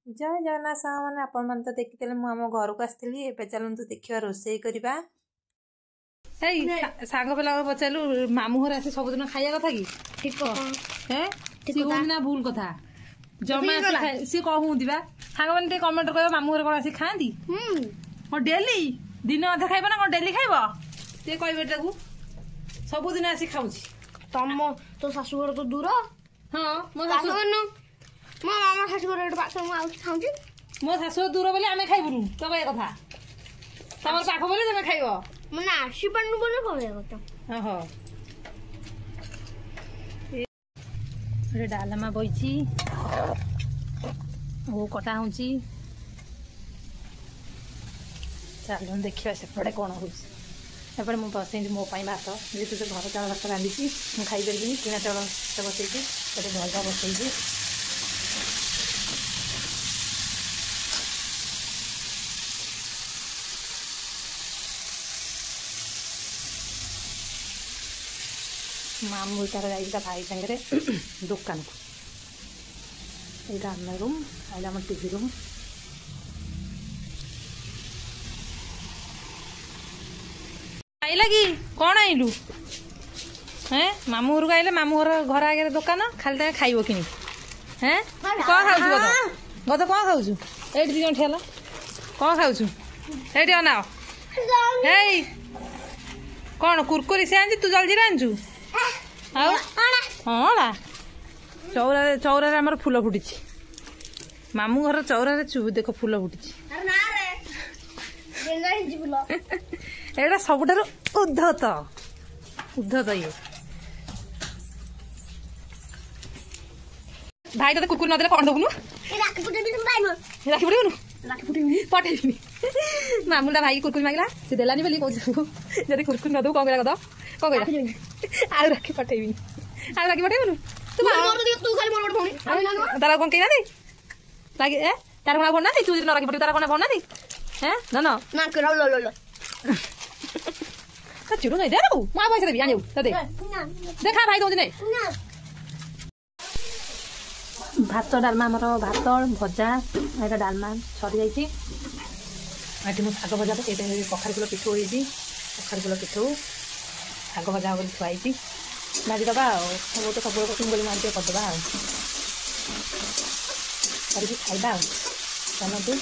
जय जगन्नाथ साଙ୍ଗ ମାନେ ଆପଣ ମାନେ ତ ଦେଖିଥିଲେ ମୁଁ ଆମ ଘରକୁ ଆସିଥିଲି। ଏବେ ଚାଲନ୍ତୁ ଦେଖିବା ରୋଷେଇ କରିବା। ଏଇ ସାଙ୍ଗ ପିଲାଙ୍କୁ ପଚାରିଲୁ ମାମୁଁ ଘରେ ଆସି ସବୁଦିନ ଖାଇବା କଥା କି? ଠିକ କଥା ସିଏ କହୁନ୍ତି ନା ଭୁଲ କଥା। ଜମା ସିଏ କହୁନ୍ତି ବା ସାଙ୍ଗମାନେ ଟିକେ କମେଣ୍ଟ କହିବ ମାମୁଁ ଘରେ କଣ ଆସି ଖାଆନ୍ତି? ହଁ ଡେଲି ଦିନ ଅଧେ ଖାଇବ ନା କଣ ଡେଲି ଖାଇବ? ସିଏ କହିବେ ତାକୁ ସବୁଦିନ ଆସି ଖାଉଛି। ତୋ ଶାଶୁଘର ତ ଦୂର। ହଁ ମୋ ମାମା ଶାଶୁଘର ଏଠି ପାଖରେ ମୁଁ ଆଉଛି ଖାଉଛି। ମୋ ଶାଶୁଘର ଦୂର ବୋଲି ଆମେ ଖାଇବୁନୁ ତ କହିବା କଥା। ତମର ପାଖ ବୋଲି ତମେ ଖାଇବ ମାନେ ଆସିପାରୁନୁ ବୋଲି କହିବା କଥା। ଓହୋ ଡାଲମା ବଇଛି ଓ କଟା ହଉଛି। ଚାଲୁ ଦେଖିବା ସେପଟେ କଣ ହଉଛି। ଏପଟେ ମୁଁ ବସେଇଛି ମୋ ପାଇଁ ଭାତ ଯେହେତୁ ସେ ଘର ଚାଉଳ ଭାତ ରାନ୍ଧିଛି ମୁଁ ଖାଇପାରିବିନି କିଣା ଚାଉଳ ବସେଇଛି ସେଠି ଭଜା ବସେଇଛି। ମାମୁଁ ତାର ଯାଇଛି ତା ଭାଇ ସାଙ୍ଗରେ ଦୋକାନକୁ। ଏଇଟା ଆମ ରୁମ୍, ଏଇଟା ଆମ ଟିଭି ରୁମ୍। ଆଇଲା କି କଣ ଆଇଲୁ? ମାମୁଁ ଘରକୁ ଆଇଲେ ମାମୁଁ ଘର ଆଗରେ ଦୋକାନ ଖାଲି ତମେ ଖାଇବ କିଣି। କଣ ଖାଉଛୁ ଗଦ? ଗଦ କଣ ଖାଉଛୁ? ଏଇଠି ଦି ଜଣ ଠିଆ ହେଲା କଣ ଖାଉଛୁ? ଏଇଠି ଅନାଅ। ଏଇ କଣ କୁରକୁରି ସେ ଆଣିଛୁ ତୁ ଜଲଜିରା ଆଣିଛୁ? ଆଉ ହଁ ଚଉରାରେ ଆମର ଫୁଲ ଫୁଟିଛି। ମାମୁଁ ଘର ଚଉରାରେ ଦେଖ ଫୁଲ ଫୁଟିଛି। ଏଇଟା ସବୁଠାରୁ ଉଦ୍ଧତ ଇଏ। ଭାଇ ତତେ କୁକୁର ନଦେଲେ କଣ ଦବୁନୁ? ରାକ୍ଷୀ ପଠେଇବୁନୁ? ପଠେଇବିନି। ମାମୁଁଟା ଭାଇ କୁକୁର ମାଗିଲା ସେ ଦେଲାନି ବୋଲି କହୁଛି ଯଦି କୁକୁର ନଦବୁ କଣ କହିଲା କଣ କହିଲା ଆଉ ରାକ୍ଷୀ ପଠେଇବିନି। ଆଉ ରାକ୍ଷୀ ପଠେଇବୁନୁ? ତାର କଣ କେହି ନାହାନ୍ତି ତାର କଣ ଭୋଟ ନାହାନ୍ତି? ତୁ ଯଦି ନ ରାକ୍ଷୀ ପଠେଇବୁ ତାର କଣ ଭୋଟ ନାହାନ୍ତି? ଚିଡୁ ନାଇଁ ଦେ ମୁଁ ଆଉ ପଇସା ଦେବି ଆଣିବୁ ଦେଖା ଭାଇ ଦଉଛି ନାଇଁ। ଭାତ ଡାଲମା ଆମର ଭାତ ଭଜା ଏଇଟା ଡାଲମା ସରିଯାଇଛି। ଏଠି ମୁଁ ଶାଗ ଭଜା ଏଇଟା କଖାରୁ ଫୁଲ ପିଠଉ ହେଇଛି। କଖାରୁ ଫୁଲ ପିଠଉ ଶାଗ ଭଜା ବୋଲି ଥୁଆ ହେଇଛି। ଭାଜିଦେବା ଆଉ ମୁଁ ତ ସବୁବେଳେ କରୁଛି ବୋଲି ମାରି ଟିକେ କରିଦେବା ଆଉ କରିକି ଖାଇବା ଆଉ ଚାଲନ୍ତୁ।